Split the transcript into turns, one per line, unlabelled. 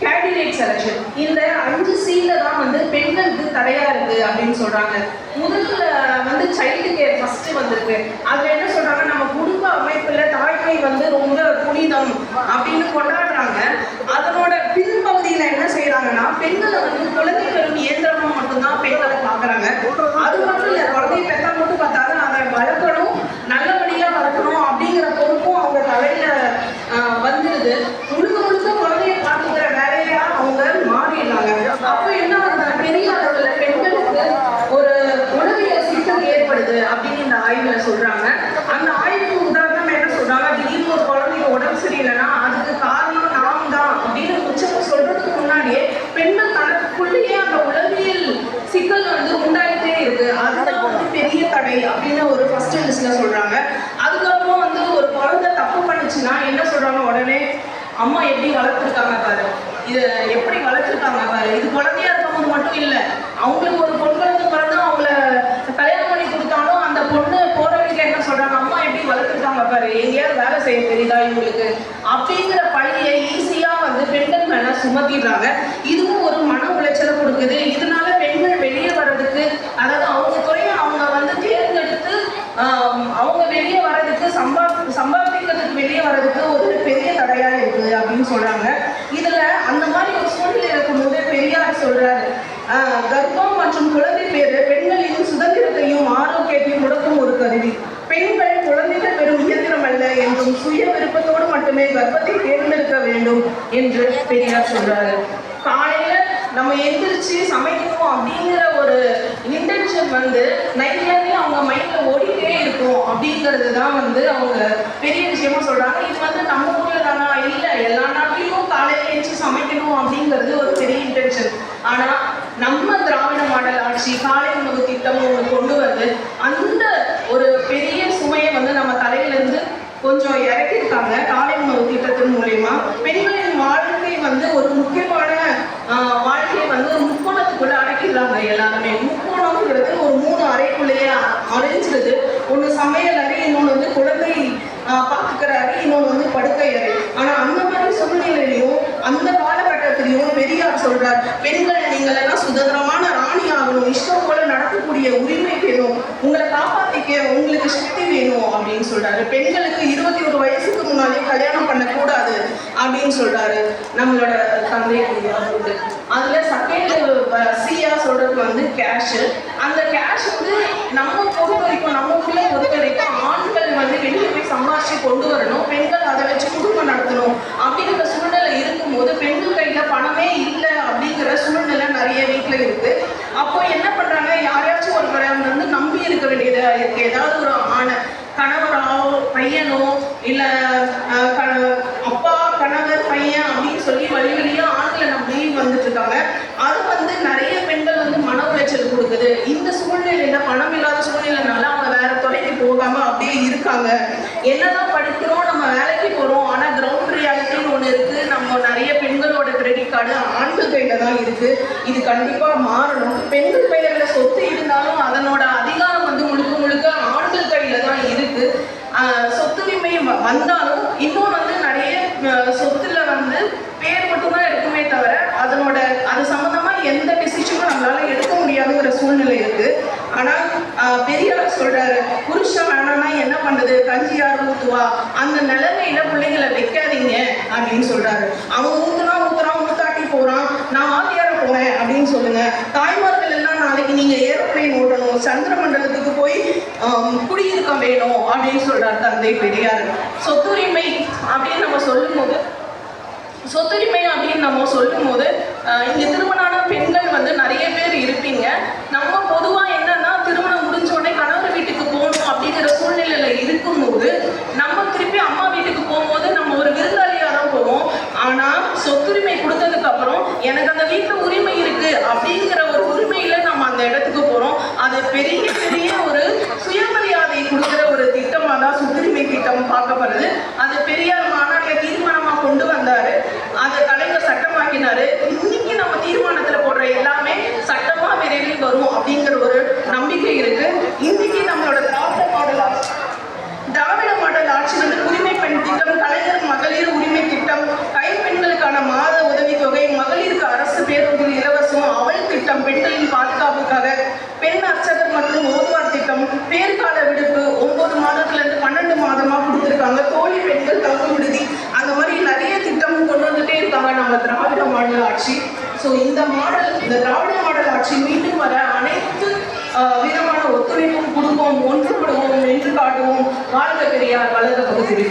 Candidate selection. இந்த 5Cல தான் வந்து பெண்களுக்கு தடையா இருக்கு அப்படின்னு சொல்றாங்க. முதல்ல வந்து சைல்டு கேர் ஃபர்ஸ்ட் வந்திருக்கு. அதுல என்ன சொல்றாங்க, நம்ம குடும்ப அமைப்புல தாய்மை வந்து ரொம்ப புனிதம் அப்படின்னு கொண்டாடுறாங்க. அதனோட பின்பகுதியில என்ன செய்யறாங்கன்னா, பெண்களை வந்து குழந்தை பெறும் இயந்திரமா மட்டும்தான் பெண்களை பாக்குறாங்க. அது மட்டும் இல்ல, குழந்தை பெற்றா மட்டும் பார்த்தாலும் அதை வளர்க்கணும், நல்லபடியா வளர்க்கணும் அப்படிங்கிற பொறுப்பும் அவங்க தலையில வந்துடுது. முழுக்க முழுக்க குழந்தைய பார்த்துக்கிற வேலையா அவங்க மாறிடுறாங்க. அப்ப என்ன பண்றாங்க, பெரிய அளவுல பெண்களுக்கு ஒரு உளவியல் சிக்கல் ஏற்படுது அப்படின்னு இந்த ஆய்வுல சொல்றாங்க. அந்த ஆய்வுக்கு உதாரணம் என்ன சொல்றாங்க, திடீர்னு ஒரு குழந்தைக்கு உடம்பு சரியில்லைன்னா அதுக்கு காரணம் நாம் தான் அப்படின்னு உச்சம் சொல்றதுக்கு முன்னாடியே பெண்கள் தனக்குள்ளேயே அந்த உளவியல் சிக்கல் வந்து உண்டாயிட்டே இருக்கு. அதுதான் வந்து பெரிய தடை அப்படின்னு ஒரு ஃபர்ஸ்ட் லிஸ்ட்ல சொல்றாங்க. அதுக்கப்புறம் வந்து ஒரு குழந்தை தப்பு பண்ணுச்சுன்னா என்ன சொல்றாங்க, உடனே அம்மா எப்படி வளர்த்துருக்காங்க பாரு, இதை எப்படி வளர்த்துருக்காங்க பாரு. இது குழந்தையா இருக்கவங்க மட்டும் இல்லை, அவங்களுக்கு ஒரு பொன் குழந்தை பிறந்து அவங்கள கல்யாணம் பண்ணி கொடுத்தாலும் அந்த பொண்ணு போற வீட்டில் என்ன சொல்றாங்க, அம்மா எப்படி வளர்த்துருக்காங்க பாரு, எங்கேயாவது வேலை செய்ய தெரியுதா இவங்களுக்கு அப்படிங்கிற பழியை ஈஸியா வந்து பெண்கள் மேல சுமத்திடுறாங்க. இதுவும் ஒரு மன உளைச்சலை கொடுக்குது. இதனால பெண்கள் வெளியே வர்றதுக்கு, அதாவது அவங்க துறையை அவங்க வந்து தேர்ந்தெடுத்து அவங்க வெளியே வர்றதுக்கு சம்பாதிக்கிறதுக்கு வெளியே வர்றதுக்கு ஒரு பெரிய தடையா இருக்கு அப்படின்னு சொல்றாங்க. இதுல அந்த மாதிரி ஒரு சூழ்நிலை இருக்கும்போது பெரியார் சொல்றாரு, கர்ப்பம் மற்றும் குழந்தை பேரு பெண்களின் சுதந்திரத்தையும் ஆரோக்கியத்தையும் முடக்கும் ஒரு கருவி. பெண்கள் குழந்தைகள் பெறும் இயந்திரம் அல்ல என்றும் சுய விருப்பத்தோடு மட்டுமே கர்ப்பத்தை தேர்ந்தெடுக்க வேண்டும் என்று பெரியார் சொல்றாரு. காலையில நம்ம எந்திரிச்சு சமைக்கணும் அப்படிங்கிற ஒரு இன்டென்ஷன் வந்து நைட்லேருந்தே அவங்க மைண்ட்ல ஓடிட்டே இருக்கும் அப்படிங்கிறது தான் வந்து அவங்க பெரிய விஷயமா சொல்றாங்க. இது வந்து நம்ம ஊர்ல தானா, இல்லை எல்லா நாட்டிலும் காலையில எழுந்து சமைக்கணும் அப்படிங்கிறது ஒரு பெரிய இன்டென்ஷன். ஆனா நம்ம திராவிட மாடல் ஆட்சி காலை உணவு திட்டம் கொண்டு வந்து அந்த ஒரு பெரிய சுமையை வந்து நம்ம தலையிலிருந்து கொஞ்சம் இறக்கியிருக்காங்க. காலை உணவு திட்டத்தின் மூலயமா பெண்களின் வாழ்க்கை வந்து ஒரு முக்கியமான வாழ்க்கையை வந்து ஒரு முக்கோணத்துக்குள்ள அடைக்கிறாங்க. எல்லாருமே முக்கோணம்ங்கிறது ஒரு 3 அறைக்குள்ளேயே அடைஞ்சிருது. ஒன்று சமையல் அறை, இன்னொன்று வந்து குழந்தை பார்த்துக்கிற அறை, இன்னொன்று வந்து படுக்கை அறை. ஆனா அந்த மாதிரி சூழ்நிலையிலையும் அந்த காலகட்டத்திலையும் பெரியார் சொல்றார், பெண்கள் நீங்கள் எல்லாம் சுதந்திரமான ராணி ஆகணும், இஷ்டம் போல நடக்கக்கூடிய உரிமை வேணும், உங்களை காப்பாற்றிக்க உங்களுக்கு சக்தி வேணும் அப்படின்னு சொல்றாரு. பெண்களுக்கு 21 வயசுக்கு முன்னாலே கல்யாணம் பண்ணக்கூடாது அப்படின்னு சொல்றாரு நம்மளோட தந்தை பெரியார். அதுல செகண்ட் சியா சொல்றது வந்து கேஷ். அந்த கேஷ் வந்து நம்ம பொறுத்த வரைக்கும், நம்ம ஊர்ல பொறுத்த வரைக்கும் ஆண்கள் வந்து வெளியே போய் சம்பாதிச்சு கொண்டு வரணும், பெண்கள் அதை வச்சு குடும்பம் நடத்தணும் அப்படிங்கிற சூழ்நிலை இருக்கும்போது பெண்கள் கையில பணமே இல்லை அப்படிங்கிற சூழ்நிலை நிறைய வீட்டுல இருக்கு. அப்போ என்ன பண்றாங்க, யாரையாச்சும் ஒருவரை வந்து நம்பி இருக்க வேண்டியதா இருக்கு. ஏதாவது ஒரு கணவரோ பையனோ இல்ல அப்பா கணவர் பையன் அப்படின்னு சொல்லி வழி வழியா ஆண்களை நம்பி வந்துட்டு இருக்காங்க. அது வந்து நிறைய பெண்கள் வந்து மன உளைச்சல் கொடுக்குது. இந்த சூழ்நிலையில பணம் இல்லாத சூழ்நிலைனால அவங்க வேற தொலைக்கு போகாம அப்படியே இருக்காங்க. என்னதான் படிக்கிறோம், நம்ம வேலைக்கு போறோம், ஆனா கிரவுண்ட் ரியாலிட்டின்னு ஒண்ணு இருக்கு. நம்ம நிறைய பெண்களோட கிரெடிட் கார்டு ஆண்கள் கையில தான் இருக்கு. இது கண்டிப்பா மாறணும். பெண்கள் பெயர்ல சொத்து இருந்தாலும் அதனோட அதிகாரம் வந்து முழுக்க முழுக்க ஆண்கள் கையில தான் இருக்கு. சொத்துரிமை வந்தாலும் இன்னும் வந்து நிறைய சொத்துல வந்து பேர் மட்டும்தான் எடுக்குமே தவிர அதனோட அது சம்பந்தமா எந்த டிசிஷனும் நம்மளால எடுக்க முடியாதுங்கிற சூழ்நிலை இருக்கு. ஆனா பெரியார் சொல்றாரு, புருஷன் வேணாம்னா என்ன பண்றது, கஞ்சி யார் ஊத்துவா, அந்த நிலைமையில பிள்ளைங்களை வைக்காதீங்க அப்படின்னு சொல்றாரு. அவன் ஊத்தாட்டி போறான், நான் வாத்தியார போறேன் அப்படின்னு சொல்லுங்க. தாய்மார்கள் எல்லாம் நாளைக்கு நீங்க ஏரோப்ளைன் ஓட்டணும், சந்திர மண்டலத்துக்கு போய் குடியிருக்க வேணும் அப்படின்னு சொல்றாரு தந்தை பெரியார். சொத்துரிமை அப்படின்னு நம்ம சொல்லும் போது இங்க திருமணமான பெண்கள் வந்து நிறைய பேர் இருப்பீங்க. நம்ம பொதுவா என்னன்னா, திருமணம் முடிஞ்ச உடனே கணவர் வீட்டுக்கு போகணும் அப்படிங்கிற சூழ்நிலையில இருக்கும்போது நம்ம திருப்பி அம்மா வீட்டுக்கு போகும்போது நம்ம ஒரு விருந்தாளியா தான் போவோம். ஆனா சொத்துரிமை கொடுத்ததுக்கு அப்புறம் எனக்கு அந்த வீட்டுல உரிமை இருக்கு அப்படிங்கிற ஒரு உரிமையில நம்ம அந்த இடத்துக்கு போறோம். அது பெரிய பெரிய ஒரு சுயமரியாதை கொடுக்கிற ஒரு திட்டமா தான் சொத்துரிமை திட்டம் பார்க்கப்படுது. அது பெரியார் மாநாட்டில் தீர்மானமா கொண்டு வந்தாரு. அதை கலைஞர் சட்டமாக்கினாரு. இன்னைக்கு நம்ம தீர்மானத்துல போடுற எல்லாமே சட்டமா விரைவில் வரும் அப்படிங்கிற ஒரு நம்பிக்கை இருக்கு. இன்னைக்கு நம்மளோட திராவிட மாடல் ஆட்சி வந்து உரிமை பெண் திட்டம், கலைஞர் மகளிர் உரிமை திட்டம், கைப்பெண்களுக்கான மாத உதவித்தொகை, இந்த திராவிட மாடல் ஆட்சி மீண்டும் வர அனைத்து விதமான ஒத்துழைப்பும் கொடுப்போம், ஒன்றுபடுவோம், வென்று காட்டுவோம். வாழ்க பெரியார், வளர்க பகுதி.